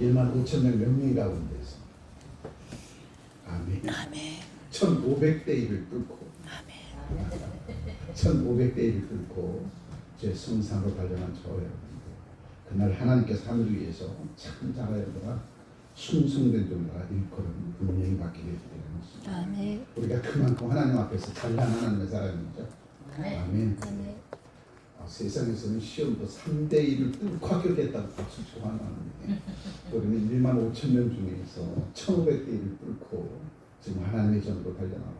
1만 5천 명 몇 명이 가운데서 아멘. 아멘. 1500대 1을 뚫고 1500대 1을 뚫고 제 성산으로 달려난 저 여러분들, 그날 하나님께서 하늘을 위해서 참 잘하여라 충성된 종들아 일컬음 분명히 받게 되리라는 것입니다. 아멘. 우리가 그만큼 하나님 앞에서 잘난 하나님의 사람이죠. 아멘. 아멘. 세상에서는 시험도 3대 1을 뚫고 합격했다고 박수 치고 하는데 우리는 1만 5천 명 중에서 1500대 1을 뚫고 지금 하나님의 전으로 달려나와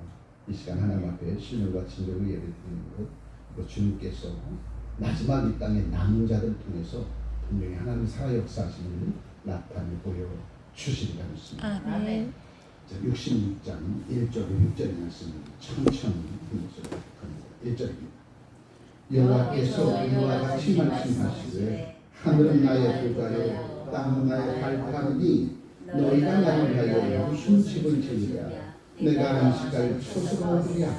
이 시간 하나님 앞에 신령과 진정을 예배드리는 것, 또 주님께서 마지막 이 땅의 남은 자들 통해서 분명히 하나님 살아 역사하시는 나타내 보여 주시리라 믿습니다. 아멘. 66장 1절에 6절의 말씀을 천천히 읽어보도록 합니다. 1절입니다. 여호와께서 이와 같이 말씀하시되 하늘은 나의 부가요 땅은 나의 발판이니 너희가 나를 위하여 무슨 집을 지으랴. 내가 안식할 초소가 어디랴.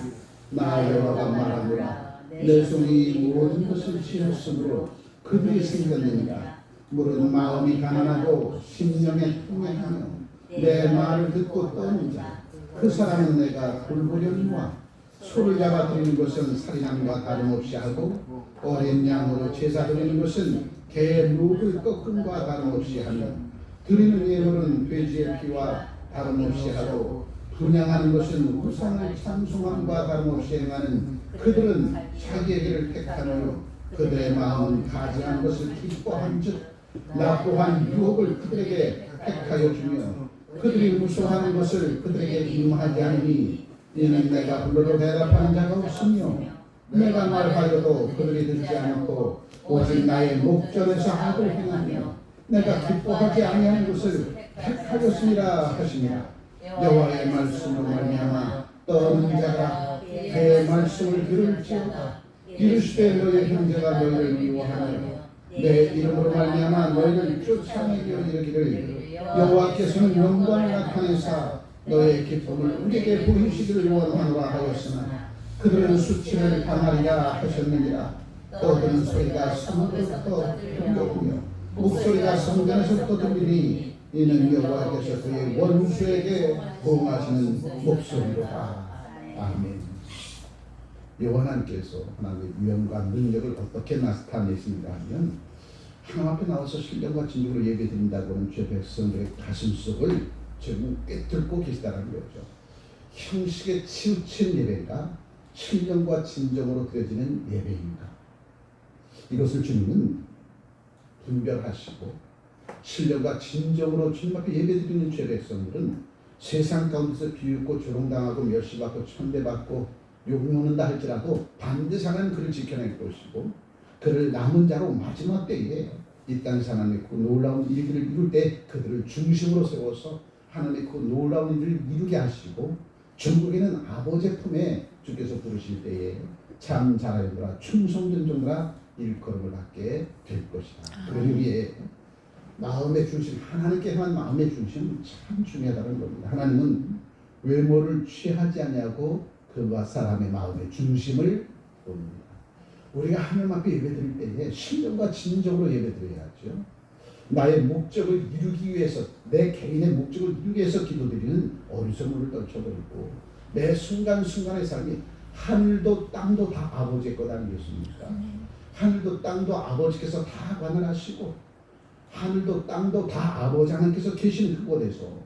나 여호와가 말하노라. 내 손이 모든 것을 지었으므로 그들이 생겼느니라. 물은 마음이 가난하고 심령에 통해하며 내 말을 듣고 떠는 자 그 사람은 내가 돌보려니와. 소를 잡아 드리는 것은 살인함과 다름없이 하고 어린 양으로 제사 드리는 것은 개 목을 꺾음과 다름없이 하며 드리는 예물은 돼지의 피와 다름없이 하고 분양하는 것은 우상을 찬송함과 다름없이 행하는 그들은 자기의 길을 택하노니 그들의 마음은 가증한 것을 기뻐한즉 나 또한 유혹을 그들에게 택하여 주며 그들이 무서워하는 것을 그들에게 임하지 않으니 이는 내가 불러도 대답하는 자가 없으며 내가 말하여도 그들이 듣지 않고 오직 나의 목전에서 악을 행하며 내가 기뻐하지 아니하는 것을 택하였습니다 하시니라. 여호와의 말씀으로 말미암아 떠는 자가 그의 말씀을 들을지어다. 이르시되 너의 형제가 너희를 미워하며 내 이름으로 말미암아 너희를 쫓아내려 이르기를 여호와께서는 영광을 나타내사 너의 기쁨을 우리에게 보이시기를 원하노라 하였으나 그들은 수치를 당하리라 하셨느니라. 떠드는 소리가 성으로부터 들려오며 목소리가 성전에서부터 들리니 이는 여호와께서 그의 원수에게 보응하시는 목소리로다. 아멘. 여호와께서 하나님의 위엄과 능력을 어떻게 나타내십니까 하면 하나님 앞에 나와서 신령과 진정으로 예배드린다고는 죄 백성들의 가슴속을 지금 꿰뚫고 계시다는 거죠. 형식에 치우친 예배가 신령과 진정으로 드려지는 예배입니다. 이것을 주님은 분별하시고 신령과 진정으로 주님 앞에 예배드리는 죄 백성들은 세상 가운데서 비웃고 조롱당하고 멸시받고 천대받고 욕먹는다 할지라도 반드시 하나님 그를 지켜낼 것이고 그를 남은 자로 마지막 때에 이 땅에서 하나님의 그 놀라운 일들을 이룰 때 그들을 중심으로 세워서 하나님의 그 놀라운 일을 이루게 하시고 전국에는 아버지의 품에 주께서 부르실 때에 참 잘하여라 충성된 종들아 일컬음을 받게 될 것이다. 그러니 우리의 마음의 중심, 하나님께 향한 마음의 중심은 참 중요하다는 겁니다. 하나님은 외모를 취하지 아니하고 그와 사람의 마음의 중심을 봅니다. 우리가 하나님 앞에 예배드릴 때에 신령과 진정으로 예배드려야죠. 나의 목적을 이루기 위해서, 내 개인의 목적을 이루기 위해서 기도드리는 어리석음을 떨쳐버리고 매 순간순간의 삶이 하늘도 땅도 다 아버지의 것 아니겠습니까? 하늘도 땅도 아버지께서 다 관할하시고 하늘도 땅도 다 아버지 하나님께서 계신 그곳에서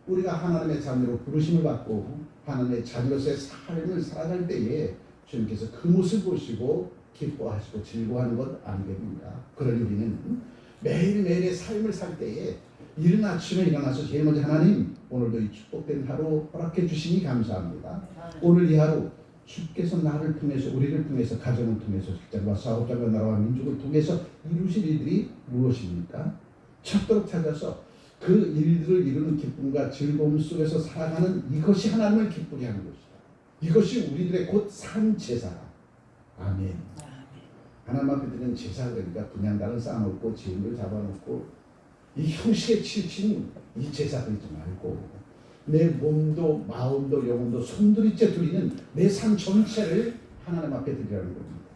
우리가 하나님의 자녀로 부르심을 받고 하나님의 자녀로서의 삶을 살아갈 때에 주님께서 그 모습을 보시고 기뻐하시고 즐거워하는 것 아니겠습니까? 그러니 우리는 매일매일의 삶을 살 때에 이른 아침에 일어나서 제일 먼저 하나님 오늘도 이 축복된 하루 허락해 주시니 감사합니다. 오늘 이 하루 주께서 나를 통해서 우리를 통해서 가정을 통해서 직장과 사업장과 나라와 민족을 통해서 이루실 일들이 무엇입니까? 찾도록 찾아서 그 일들을 이루는 기쁨과 즐거움 속에서 살아가는 이것이 하나님을 기쁘게 하는 것이다. 이것이 우리들의 곧 산 제사다. 아멘. 하나님 앞에 드리는 제사 그러니까 그냥 다른 쌓아놓고 재물을 잡아놓고 이 형식에 치우친 이 제사 드리지 말고 내 몸도 마음도 영혼도 손들이째 드리는 내 삶 전체를 하나님 앞에 드리라는 겁니다.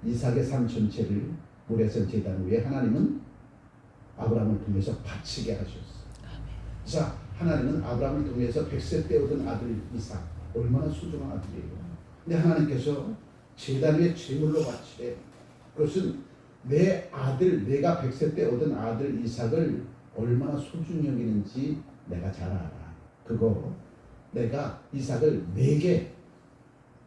이삭의 삶 전체를 모레선 제단 위에 하나님은 아브라함을 통해서 바치게 하셨어요. 자, 하나님은 아브라함을 통해서 100세 때 얻은 아들 이삭, 얼마나 소중한 아들이에요. 근데 하나님께서 제단 위에 제물로 바치래. 그것은 내 아들, 내가 100세 때 얻은 아들 이삭을 얼마나 소중히 여기는지 내가 잘 알아. 그거 내가 이삭을 내게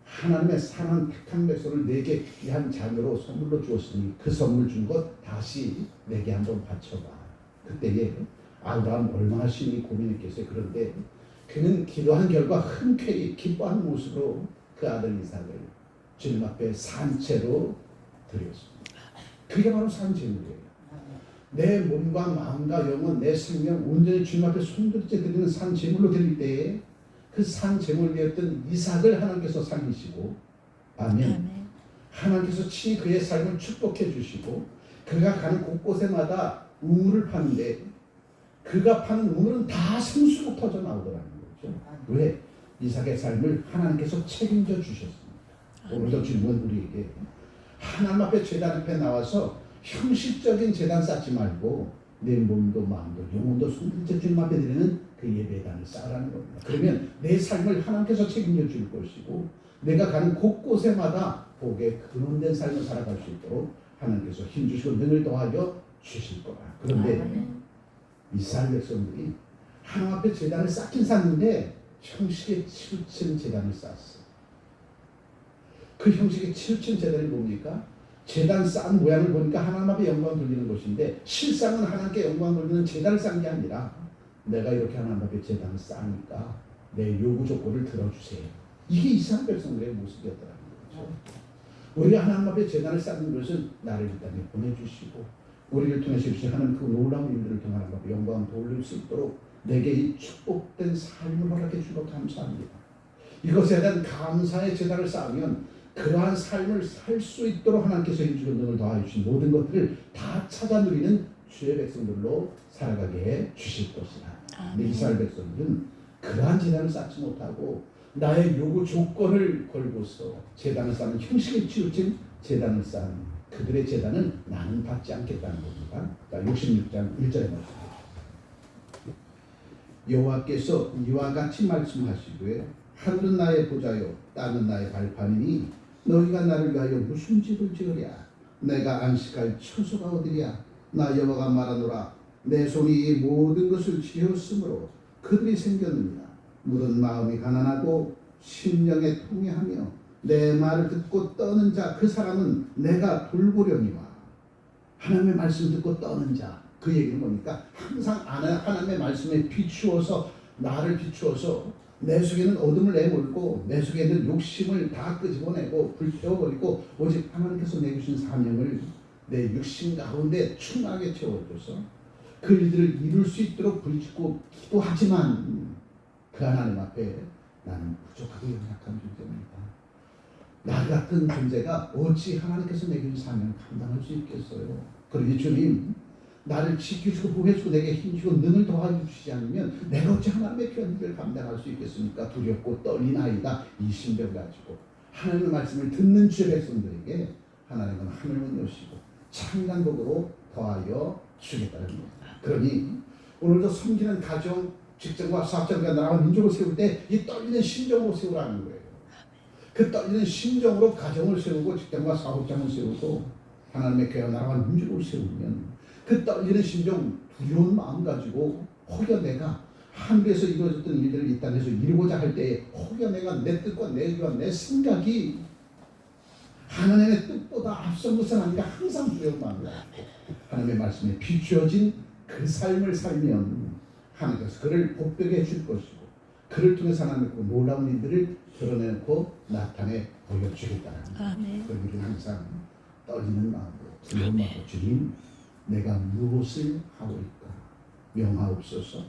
하나님의 사랑한 택한 백성을 내게 귀한 자녀로 선물로 주었으니 그 선물 준 것 다시 내게 한번 바쳐봐. 그때에 아브라함 얼마나 심히 고민했겠어요. 그런데 그는 기도한 결과 흔쾌히 기뻐하는 모습으로 그 아들 이삭을 주님 앞에 산채로 드렸습니다. 그게 바로 산제물이에요. 내 몸과 마음과 영혼, 내 생명 온전히 주님 앞에 손들이째 드리는 산제물로 드릴 때에 그 산제물이었던 이삭을 하나님께서 살리시고, 아멘. 하나님께서 친히 그의 삶을 축복해 주시고, 그가 가는 곳곳에마다 우물을 파는데 그가 파는 우물은 다 생수로 터져 나오더라는 거죠. 왜? 이삭의 삶을 하나님께서 책임져 주셨습니다. 오늘도 주님은 우리에게 하나님 앞에 제단 앞에 나와서 형식적인 제단 쌓지 말고 내 몸도 마음도 영혼도 손들이째 주님 앞에 드리는 그 예배단을 쌓으라는 겁니다. 그러면 내 삶을 하나님께서 책임져 줄 것이고 내가 가는 곳곳에마다 복의 근원된 삶을 살아갈 수 있도록 하나님께서 힘주시고 능을 더하여 주실 거라. 그런데 이스라엘 백성들이 하나님 앞에 제단을 쌓긴 쌓는데 형식에 치우친 제단을 쌓았어. 그 형식에 치우친 제단이 뭡니까? 제단 쌓은 모양을 보니까 하나님 앞에 영광 돌리는 것인데 실상은 하나님께 영광 돌리는 제단을 쌓은 게 아니라 내가 이렇게 하나님 앞에 제단을 쌓으니까 내 요구 조건을 들어주세요. 이게 이스라엘 백성들의 모습이었더라는 거죠. 우리가 하나님 앞에 제단을 쌓는 것은 나를 이 땅에 보내주시고 우리를 통해서 주신 하나님 그 놀라운 일들을 통해 하나님 앞에 영광 돌릴 수 있도록 내게 이 축복된 삶을 허락해 주셔서 감사합니다. 이것에 대한 감사의 제단을 쌓으면 그러한 삶을 살 수 있도록 하나님께서 힘주고 능을 더하여 주신 모든 것들을 다 찾아 누리는 주의 백성들로 살아가게 해 주실 것이다. 근데 이스라엘 백성들은 그러한 제단을 쌓지 못하고 나의 요구 조건을 걸고서 제단을 쌓는 형식에 치우친 제단을 쌓은 그들의 제단은 나는 받지 않겠다는 겁니다. 66장 1절에 말씀합니다. 여호와께서 이와 같이 말씀하시되 하늘은 나의 보좌요 땅은 나의 발판이니 너희가 나를 위하여 무슨 집을 지으랴. 내가 안식할 처소가 어디랴. 나 여호와가 말하노라. 내 손이 이 모든 것을 지었으므로 그들이 생겼느니라. 물은 마음이 가난하고 심령에 통회하며 내 말을 듣고 떠는 자 그 사람은 내가 돌보려니와. 하나님의 말씀 듣고 떠는 자, 그 얘기는 뭡니까? 항상 하나님의 말씀에 비추어서 나를 비추어서 내 속에는 어둠을 내몰고 내 속에 있는 욕심을 다 끄집어내고 불태워버리고 오직 하나님께서 내주신 사명을 내 육신 가운데 충만하게 채워줘서 그 일들을 이룰 수 있도록 부르짖고 기도하지만 그 하나님 앞에 나는 부족하고 연약한 존재입니다. 나 같은 존재가 어찌 하나님께서 내게 준 사명을 감당할 수 있겠어요? 그러니 주님 나를 지키시고 보호해주고 내게 힘주고 능을 더하여 주시지 않으면 내가 어찌 하나님의 귀한 일을 감당할 수 있겠습니까? 두렵고 떨리나이다. 이 신병 가지고 하나님의 말씀을 듣는 주의 백성들에게 하나님은 하늘문 여시고 창간 복으로 더하여 주겠다는 겁니다. 그러니 오늘도 섬기는 가정, 직장과 사업장과 나라와 민족을 세울 때 이 떨리는 심정으로 세우라는 거예요. 그 떨리는 심정으로 가정을 세우고 직장과 사업장을 세우고 하나님의 교회와 나라와 민족을 세우면 그 떨리는 심정, 두려운 마음 가지고 혹여 내가 하늘에서 이루어졌던 일들을 이 땅에서 이루고자 할 때에 혹여 내가 내 뜻과 내 의와 내 생각이 하나님의 뜻보다 앞선 것은 아닌가 항상 두려운 마음을 갖고 하나님의 말씀에 비추어진 그 삶을 살면 하나님께서 그를 복되게 해줄 것이고 그를 통해서 하나님의 그 놀라운 일들을 드러내고 나타내 보여주겠다는 거예요. 그럼 우리는 항상 떨리는 마음으로 두려운 마음으로 주님 내가 무엇을 하고 있까 명하옵소서.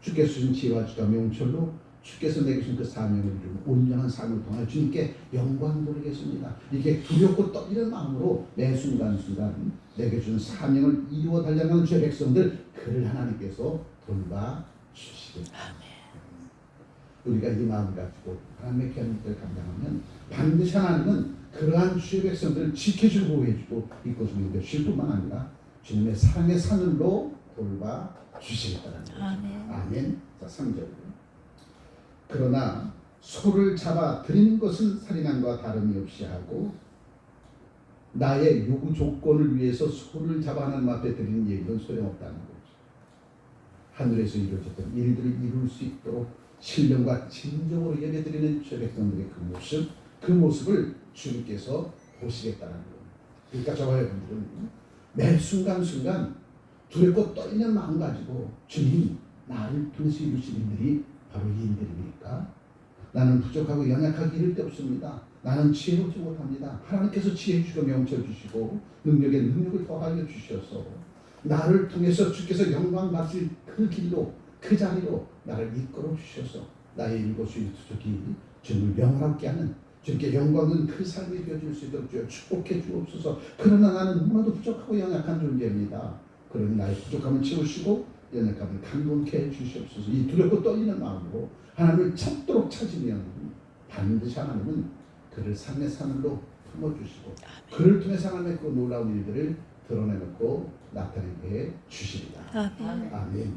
주께서 주신 지혜와 주가 명철로 주께서 내게 주신 그 사명을 이루고 온전한 삶을 통하여 주님께 영광 돌리겠습니다. 이게 두렵고 떨리는 마음으로 매 순간순간 내게 주는 사명을 이루어 달려가는 주의 백성들 그를 하나님께서 돌봐 주시겠다. 우리가 이 마음 가지고 하나님의 귀한 일을 감당하면 반드시 하나님은 그러한 주의 백성들을 지켜주고 보호해주고 이끌어주는 것일 뿐만 아니라 주님의 사랑의 산으로 돌봐 주시겠다는 거죠. 아멘. 아멘. 자, 3절. 그러나 소를 잡아 드리는 것은 살인함과 다름이 없이 하고 나의 요구 조건을 위해서 소를 잡아 하나님 앞에 드리는 얘기는 소용없다는 거죠. 하늘에서 이루어졌던 일들을 이룰 수 있도록 신령과 진정으로 예배드리는 주의 백성들의 그 모습을 주님께서 보시겠다는 거예요. 그러니까 저와 여러분들은 매 순간순간 두렵고 떨리는 마음 가지고 주님 나를 통해서 이루신 일들이 바로 이 일들입니까? 나는 부족하고 연약하기 이를 데 없습니다. 나는 지혜롭지 못합니다. 하나님께서 지혜 주시고 명철 주시고 능력에 능력을 더하여 주셔서 나를 통해서 주께서 영광 받으실 그 길로 그 자리로 나를 이끌어 주셔서 나의 일곱수일 투족이 주님을 명하게 하는 주님께 영광은 그 삶이 되어줄 수 있도록 주여 축복해 주옵소서. 그러나 나는 너무나도 부족하고 연약한 존재입니다. 그러니 나의 부족함을 채우시고 연약함을 강건케 해 주시옵소서. 이 두렵고 떨리는 마음으로 하나님을 찾도록 찾으면 반드시 하나님은 그를 삶의 산으로 품어주시고 그를 통해서 하나님의 그 놀라운 일들을 드러내놓고 나타내게 주시리라. 아멘. 아멘.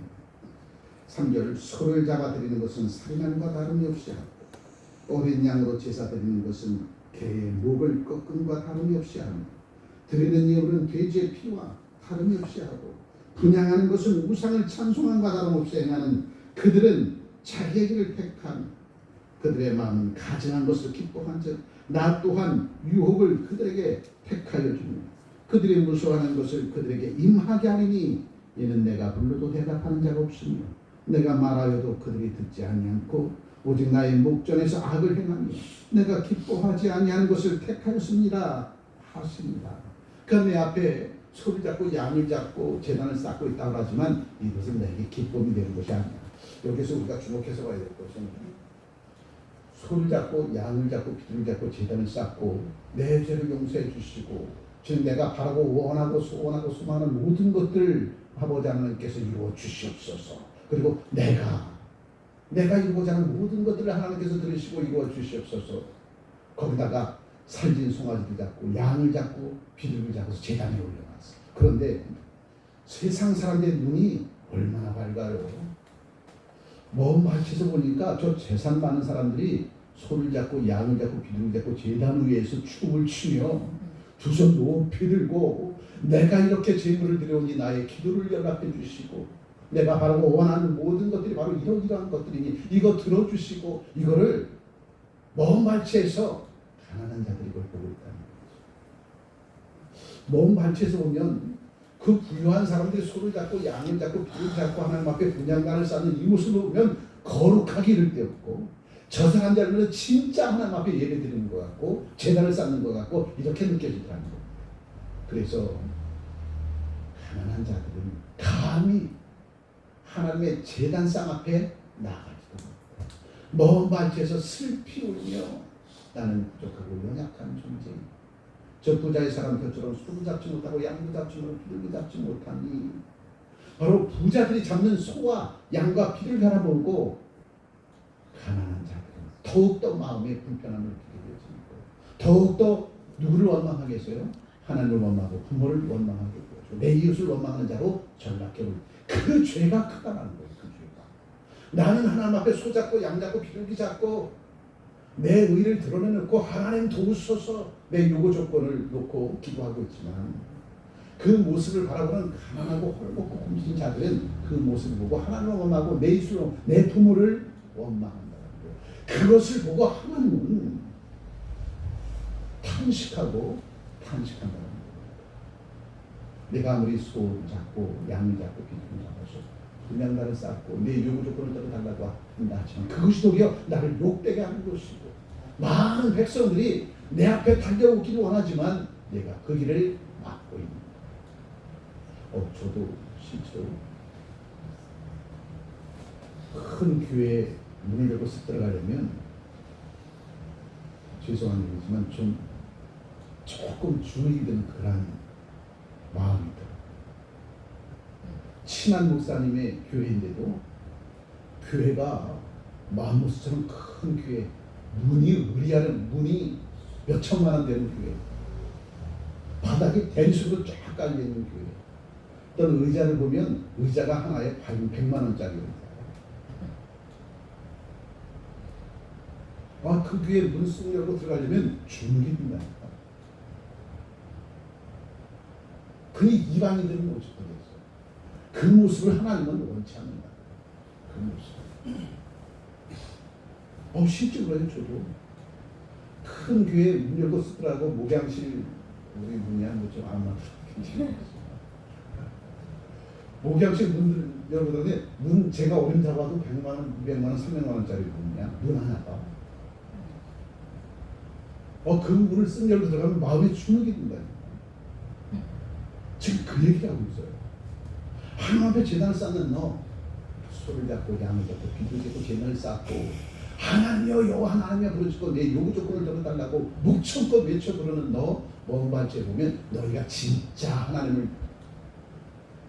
3절 소를 잡아드리는 것은 살인함과 다름이 없이 하고 어린 양으로 제사 드리는 것은 개의 목을 꺾음과 다름이 없이 하며 드리는 예물은 돼지의 피와 다름이 없이 하고 분향하는 것은 우상을 찬송함과 다름없이 행하는 그들은 자기의 길을 택한 그들의 마음은 가증한 것을 기뻐한즉 나 또한 유혹을 그들에게 택하여 주며 그들이 무서워하는 것을 그들에게 임하게 하리니 이는 내가 불러도 대답하는 자가 없으며 내가 말하여도 그들이 듣지 아니하고 오직 나의 목전에서 악을 행하며 내가 기뻐하지 아니하는 것을 택하였습니다 하십니다. 그러니까 내 앞에 소를 잡고 양을 잡고 제단을 쌓고 있다고 하지만 이것은 내게 기쁨이 되는 것이 아니야. 여기서 우리가 주목해서 봐야 될 것은 소를 잡고 양을 잡고 비둘기를 잡고 제단을 쌓고 내 죄를 용서해 주시고 즉 내가 바라고 원하고 소원하고 소망하는 모든 것들을 아버지 하나님께서 이루어 주시옵소서. 그리고 내가 이루고자 하는 모든 것들을 하나님께서 들으시고 이루어 주시옵소서. 거기다가 살진 송아지를 잡고 양을 잡고 비둘기를 잡아서 제단에 올려놨어. 그런데 세상 사람들의 눈이 얼마나 밝아요. 먼 발치에서 보니까 저 재산 많은 사람들이 소를 잡고 양을 잡고 비둘기를 잡고 제단 위에서 춤을 추며 두 손 높이 들고 내가 이렇게 제물을 드려오니 나의 기도를 연락해 주시고 내가 바라고 원하는 모든 것들이 바로 이러이러한 것들이니 이거 들어주시고 이거를 먼 발치에서 가난한 자들이 그걸 보고 있다는 거죠. 먼 발치에서 보면 그 부유한 사람들이 소를 잡고 양을 잡고 비둘기를 잡고 하나님 앞에 분향단을 쌓는 이 모습을 보면 거룩하기 이를 데 없고 저 사람들은 진짜 하나님 앞에 예배드리는 것 같고 제단을 쌓는 것 같고 이렇게 느껴진다는 거예요. 그래서 가난한 자들은 감히 하나님의 제단상 앞에 나가지도 못해요. 먼 발치에서 슬피 울며 나는 부족하고 연약한 존재입니다. 저 부자의 사람 것처럼 소도 잡지 못하고 양도 잡지 못하고 비둘기 잡지 못하니 바로 부자들이 잡는 소와 양과 비를 바라보고 가난한 자들은 더욱더 마음의 불편함을 느끼게 되어지는 거예요. 더욱더 누구를 원망하겠어요? 하나님을 원망하고 부모를 원망하게 되죠. 내 이웃을 원망하는 자로 전락해버리고 그 죄가 크다라는 거예요. 그 죄가. 나는 하나님 앞에 소 잡고 양 잡고 비둘기 잡고 내 의를 드러내놓고 하나님 도우소서 내 요구 조건을 놓고 기도하고 있지만 그 모습을 바라보는 가난하고 헐벗고 굶주린 자들은 그 모습을 보고 하나님을 원망하고 내 이웃을 내 부모를 원망한다는 거예요. 그것을 보고 하나님은 탄식한다는 거예요. 내가 아무리 소를 잡고 양을 잡고 비둘기를 잡아서 분향단을 쌓고 내 요구 조건을 떨어달라고 한다 하지만 그것이 도리어 나를 욕되게 하는 것이고 많은 백성들이 내 앞에 달려오기를 원하지만 내가 그 길을 막고 있는 거예요. 저도 실제로 큰 교회 문을 열고 쓱 들어가려면 죄송한 일이지만 좀 조금 주의되는 그런 마음이 들어요. 친한 목사님의 교회인데도 교회가 마음모스처럼 큰 교회 문이 의리하는 문이 몇 천만 원 되는 교회 바닥에 대리석으로 쫙 깔려있는 교회 어떤 의자를 보면 의자가 하나에 100만 원짜리 의자예요. 그 귀에 문 쓱 열고 들어가려면 주눅이 든다니까. 그니 이방인들은 못 지켜냈어요. 그 모습을 하나님은 원치 않는다. 그 모습. 실제로요. 저도 큰 교회 문 열고 쓰더라고. 목양실 우리 뭐냐 뭐좀 아마 목양실 문 열고더니 문 제가 어림잡아도 100만 원, 200만 원, 300만 원짜리 문이야. 문 하나가. 그 문을 쓱 열고 들어가면 마음에 주눅이 든다니까. 지금 그 얘기하고 있어요. 하나님 앞에 재단을 쌓는 너, 소를 잡고 양을 잡고 비둘 잡고 재단을 쌓고 하나님여 여호와 하나님여 부르짖고 내 요구 조건을 들어달라고 묵청껏 외쳐 부르는 너 먼발치에 보면 너희가 진짜 하나님을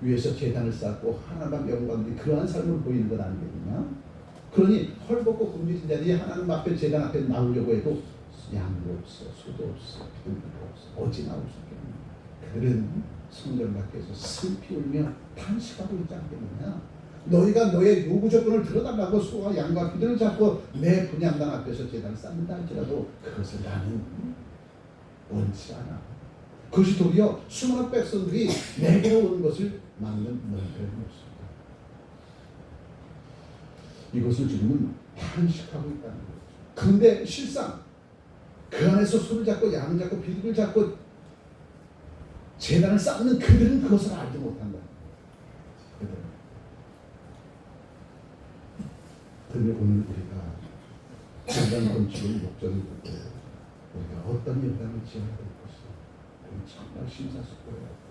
위해서 재단을 쌓고 하나님과 영광이 그러한 삶을 보이는 것 아니겠느냐? 그러니 헐벗고 굶주린 자들이 하나님 앞에 재단 앞에 나오려고 해도 양도 없어, 소도 없어, 비둘기도 없어. 어찌 나올 수 있겠느냐? 그들은 성전 밖에서 슬피 울며 탄식하고 있지 않겠느냐? 너희가 너의 요구 조건을 들어달라고 소와 양과 비둘을 잡고 내 분향단 앞에서 제단을 쌓는다 할지라도 그것을 나는 원치 않아. 그것이 도리어 수많은 백성들이 내게로 오는 것을 막는 너희들의 모습이다. 이것을 지금은 탄식하고 있다는 거죠. 그런데 실상 그 안에서 소를 잡고 양을 잡고 비둘을 잡고 제단을 쌓는 그들은 그것을 알지 못한다. 그런데 오늘 우리가 제단 건축을 목적을 두고 우리가 어떤 예배당을 지어야 될 것이다. 정말 심사숙고해야 돼.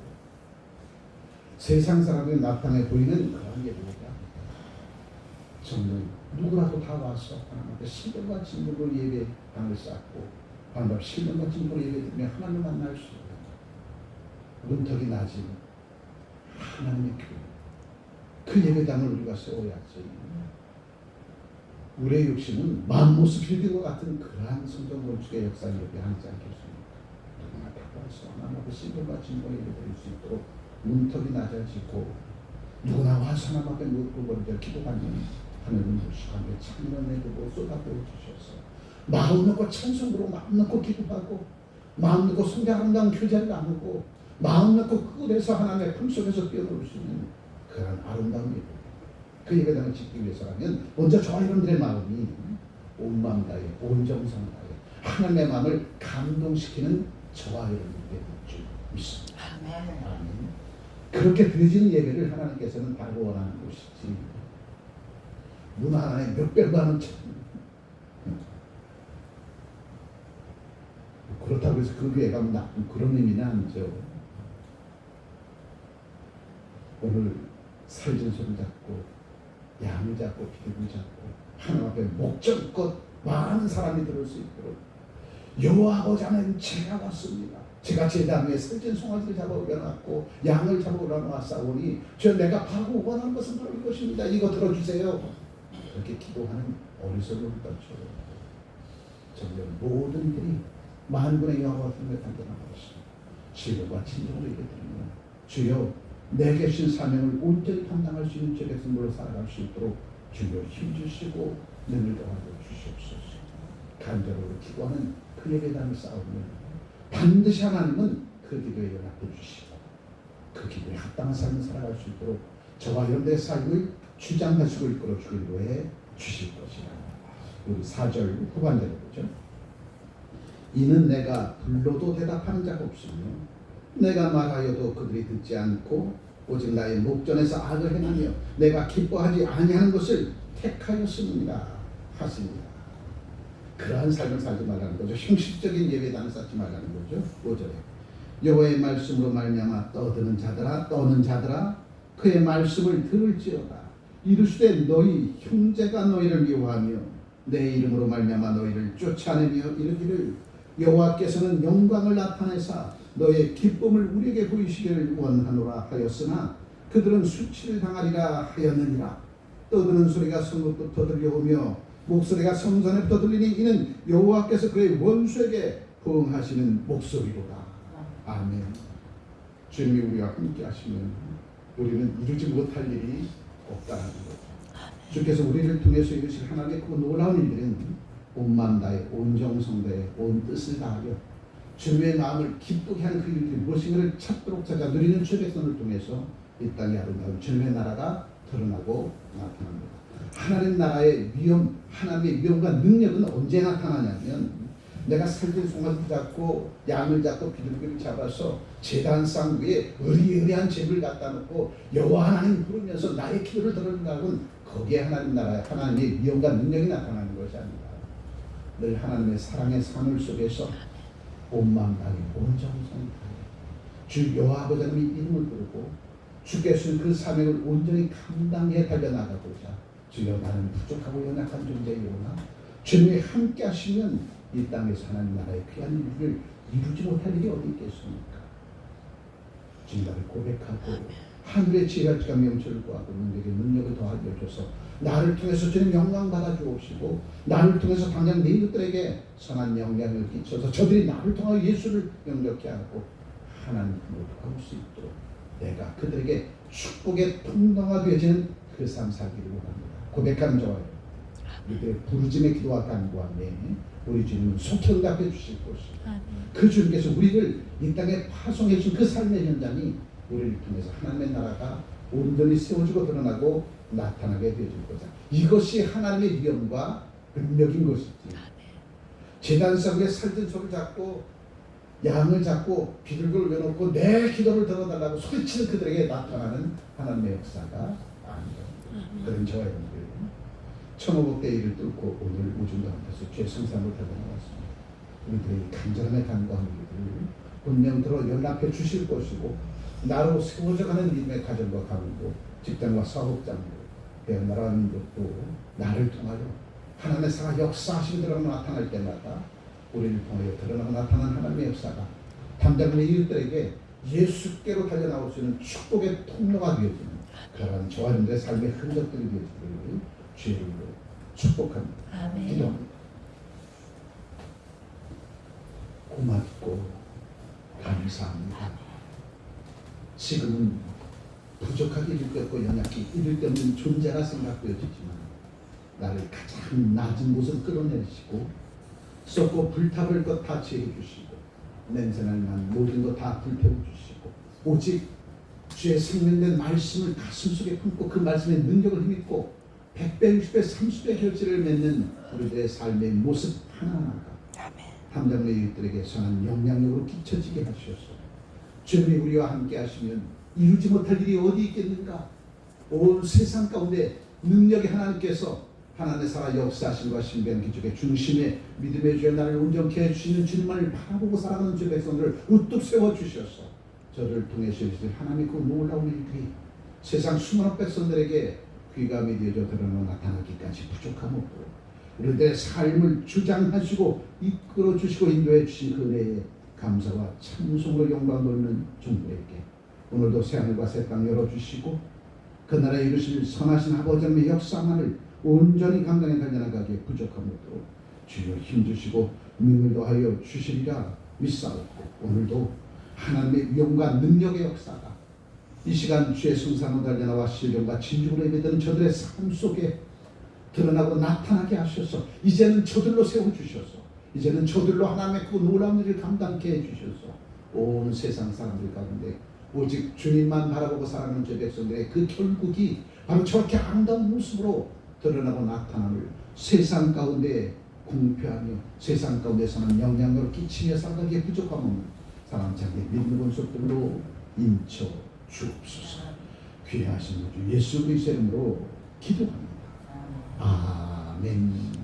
세상 사람이 나타내 보이는 그런 예배가 정말 누구라도 다 와서 하나님 앞에 신령과 진물로 예배당을 쌓고 하나님 앞에 신령과 진물로 예배드리며 하나님을 만날 수 있는 문턱이 낮은 하나님의 교회, 그 예배당을 우리가 세워야지. 우리의 욕심은 맘모스 빌딩과 같은 그러한 성전 건축의 역사를 예배하지 않겠습니까? 누구나 다 와서 하나님 앞에 신령과 진물로 예배드릴 수 있도록 문턱이 낮아지고 누구나 와서 하나님 앞에 눕고 버리자 기도하면 하나님은 무식하게 찬미를 내두고 쏟아부어 주셔서 마음 놓고 찬송으로 마음 놓고 기도하고 마음 놓고 성경 아름다운 교제를 나누고 마음 놓고 그곳에서 하나님의 품속에서 뛰어놀 수 있는 그런 아름다운 예배, 그 예배당을 짓기 위해서라면 먼저 저와 여러분들의 마음이 온 마음 다해 온 정성 다해 하나님의 마음을 감동시키는 저와 여러분들의 줄 믿습니다. 아멘. 그렇게 드려지는 예배를 하나님께서는 바로 원하는 것이지 문 하나에 몇백만 원짜리 그렇다고 해서 그 교회가 나쁜 그런 의미는 아니죠. 오늘 살진소를 잡고 양을 잡고 비둘기를 잡고 하나님 앞에 목적껏 많은 사람이 들을 수 있도록 여호와 아버지 하나님 제가 왔습니다. 제가 제단 위에 살찐 송아지를 잡아 올려놨고 양을 잡아 올려놨사오니 저 내가 바로 원하는 것은 바로 이것입니다. 이거 들어주세요. 그렇게 기도하는 어리석은 것처럼 정말 모든 일이 만군의 여호와 같은 데 담겨난 것입니다. 시력과 진정으로 얘기드리면 주여 내게 신 사명을 온전히 감당할 수 있는 제 백성으로 살아갈 수 있도록 주여 힘주시고 능을 더하여 주시옵소서. 간절으로 기도하는 그 예배당을 쌓으면 반드시 하나님은 그 기도에 연합해 주시고 그 기도에 합당한 삶을 살아갈 수 있도록 저와 여러분의 삶을 주장하시고 이끌어 주기로 해 주실 것이라. 우리 4절 후반절에 보죠. 이는 내가 불러도 대답하는 자가 없으며 내가 말하여도 그들이 듣지 않고 오직 나의 목전에서 악을 행하며 내가 기뻐하지 아니하는 것을 택하였습니다 하십니다. 그러한 삶을 살지 말라는 거죠. 형식적인 예배당을 쌓지 말라는 거죠. 5절에 여호와의 말씀으로 말미암아 떠드는 자들아 떠는 자들아 그의 말씀을 들을지어다. 이르시되 너희 형제가 너희를 미워하며 내 이름으로 말미암아 너희를 쫓아내며 이르기를 여호와께서는 영광을 나타내사 너의 기쁨을 우리에게 보이시기를 원하노라 하였으나 그들은 수치를 당하리라 하였느니라. 떠드는 소리가 성읍부터 들려오며 목소리가 성전에부터 들리니 이는 여호와께서 그의 원수에게 부응하시는 목소리로다. 아멘. 주님이 우리와 함께 하시면 우리는 이루지 못할 일이 없다는 거죠. 주께서 우리를 통해서 이루실 하나님의 그 놀라운 일들은 온 마음 다해 온 정성 다해 온 뜻을 다하여 주님의 마음을 기쁘게 하는 그 일들이 무엇인가를 찾도록 찾아 누리는 주의 백성을 통해서 이 땅에 아름다운 주님의 나라가 드러나고 나타납니다. 하나님 나라의 위엄, 하나님의 위엄과 능력은 언제 나타나냐면 내가 살찐 송아지를 잡고 양을 잡고 비둘기를 잡아서 제단상 위에 의리의리한 재물을 갖다 놓고 여호와 하나님 부르면서 나의 기도를 들어준다고는 거기에 하나님 나라의 하나님의 위엄과 능력이 나타나는 것이 아닙니다. 늘 하나님의 사랑의 산울 속에서 온 마음 다해 온 정성 다해 주 여호와 아버지 하나님의 이름을 부르고 주께서는 그 사명을 온전히 감당해 달려나가고자 주여 나는 부족하고 연약한 존재이오나 주님이 함께 하시면 이 땅에서 하나님 나라의 귀한 일을 이루지 못할 일이 어디 있겠습니까? 주님을 고백하고 하늘의 지혜가 명철을 구하고 능력의 능력을 더 알려줘서 나를 통해서 주님 영광 받아 주옵시고 나를 통해서 당장 내 이웃들에게 선한 영향을 끼쳐서 저들이 나를 통하여 예수를 영접케 하고 하나님을 도울 수 있도록 내가 그들에게 축복의 통로가 되어지는 그 삶 살기를 원합니다. 고백하는 저와요. 우리들의 부르짐의 기도와 간구함에 우리 주님은 속히 응답해 주실 것이고 그 주님께서 우리를 이 땅에 파송해 주신 그 삶의 현장이 우리를 통해서 하나님의 나라가 온전히 세워지고 드러나고 나타나게 되어질 거다. 이것이 하나님의 위엄과 능력인 것이지. 제단상에 살찐 소를 잡고 양을 잡고 비둘기를 내놓고 내 기도를 들어달라고 소리치는 그들에게 나타나는 하나님의 역사가 아니다. 그런 저와 여러분들 천오백대 일을 뚫고 오늘 우주 가운데서 죄 성삼을 달려나왔습니다. 우리들의 간절함에 간구하는 일들을 분명 들어 연락해 주실 것이고 나로 세워져가는 믿음의 가정과 가문도 직장과 사업장도 나라와 민족도 나를 통하여 하나님의 사랑 역사하심이 드러나고 나타날 때마다 우리를 통하여 드러나고 나타난 하나님의 역사가 당장 내 이웃들에게 예수께로 달려나올 수 있는 축복의 통로가 되어지는 그러한 저와 여러분들의 삶의 흔적들이 되어지기를 주의 이름으로 축복합니다. 아멘. 기도합니다. 고맙고 감사합니다. 지금은 부족하게 이를 데 없고 연약히 이를 데 없는 존재라 생각되어지지만 나를 가장 낮은 곳을 끌어내시고 썩고 불타버릴 것 다 제해주시고 냄새날 만 모든 것 다 불태워주시고 오직 주의 생명된 말씀을 가슴속에 품고 그 말씀의 능력을 힘입고 100배, 60배, 30배 결실을 맺는 우리들의 삶의 모습 하나하나가 함장 내 이웃들에게 선한 영향력으로 끼쳐지게 하시옵소서. 주님이 우리와 함께 하시면 이루지 못할 일이 어디 있겠는가? 온 세상 가운데 능력의 하나님께서 하나님의 살아 역사하심과 신비한 기적의 중심에 믿음의 주에 나를 온전케 해주시는 주님만을 바라보고 살아가는 주의 백성들을 우뚝 세워주셔서 저를 통해 주실 하나님의 그 놀라운 일들이 세상 수많은 백성들에게 귀감이 되어져 드러나 나타나기까지 부족함 없고 우리들의 삶을 주장하시고 이끌어 주시고 인도해 주신 그 은혜에 감사와 찬송으로 영광 돌리는 종들에게 오늘도 새하늘과 새 땅 열어주시고 그 나라에 이루실 선하신 아버지 하나님의 역사만을 온전히 감당해 달려나가기에 부족함 없도록 주여 힘주시고 능을 더하여 주시리라 믿사옵고 오늘도 하나님의 위엄과 능력의 역사가 이 시간 주의 성산으로 달려나와 신령과 진중으로 예배드는 저들의 삶 속에 드러나고 나타나게 하셔서 이제는 저들로 세워주셔서 이제는 저들로 하나님의 그 놀라운 일을 감당케 해주셔서 온 세상 사람들 가운데 오직 주님만 바라보고 살아가는 제 백성들의 그 결국이 바로 저렇게 아름다운 모습으로 드러나고 나타남을 세상 가운데 공표하며 세상 가운데서는 영향력을 끼치며 살아가기에 부족함 없는 사람 자기의 믿는 본속들로 인쳐 주옵소서. 귀하신 주 예수 그리스도의 이름으로 기도합니다. 아멘.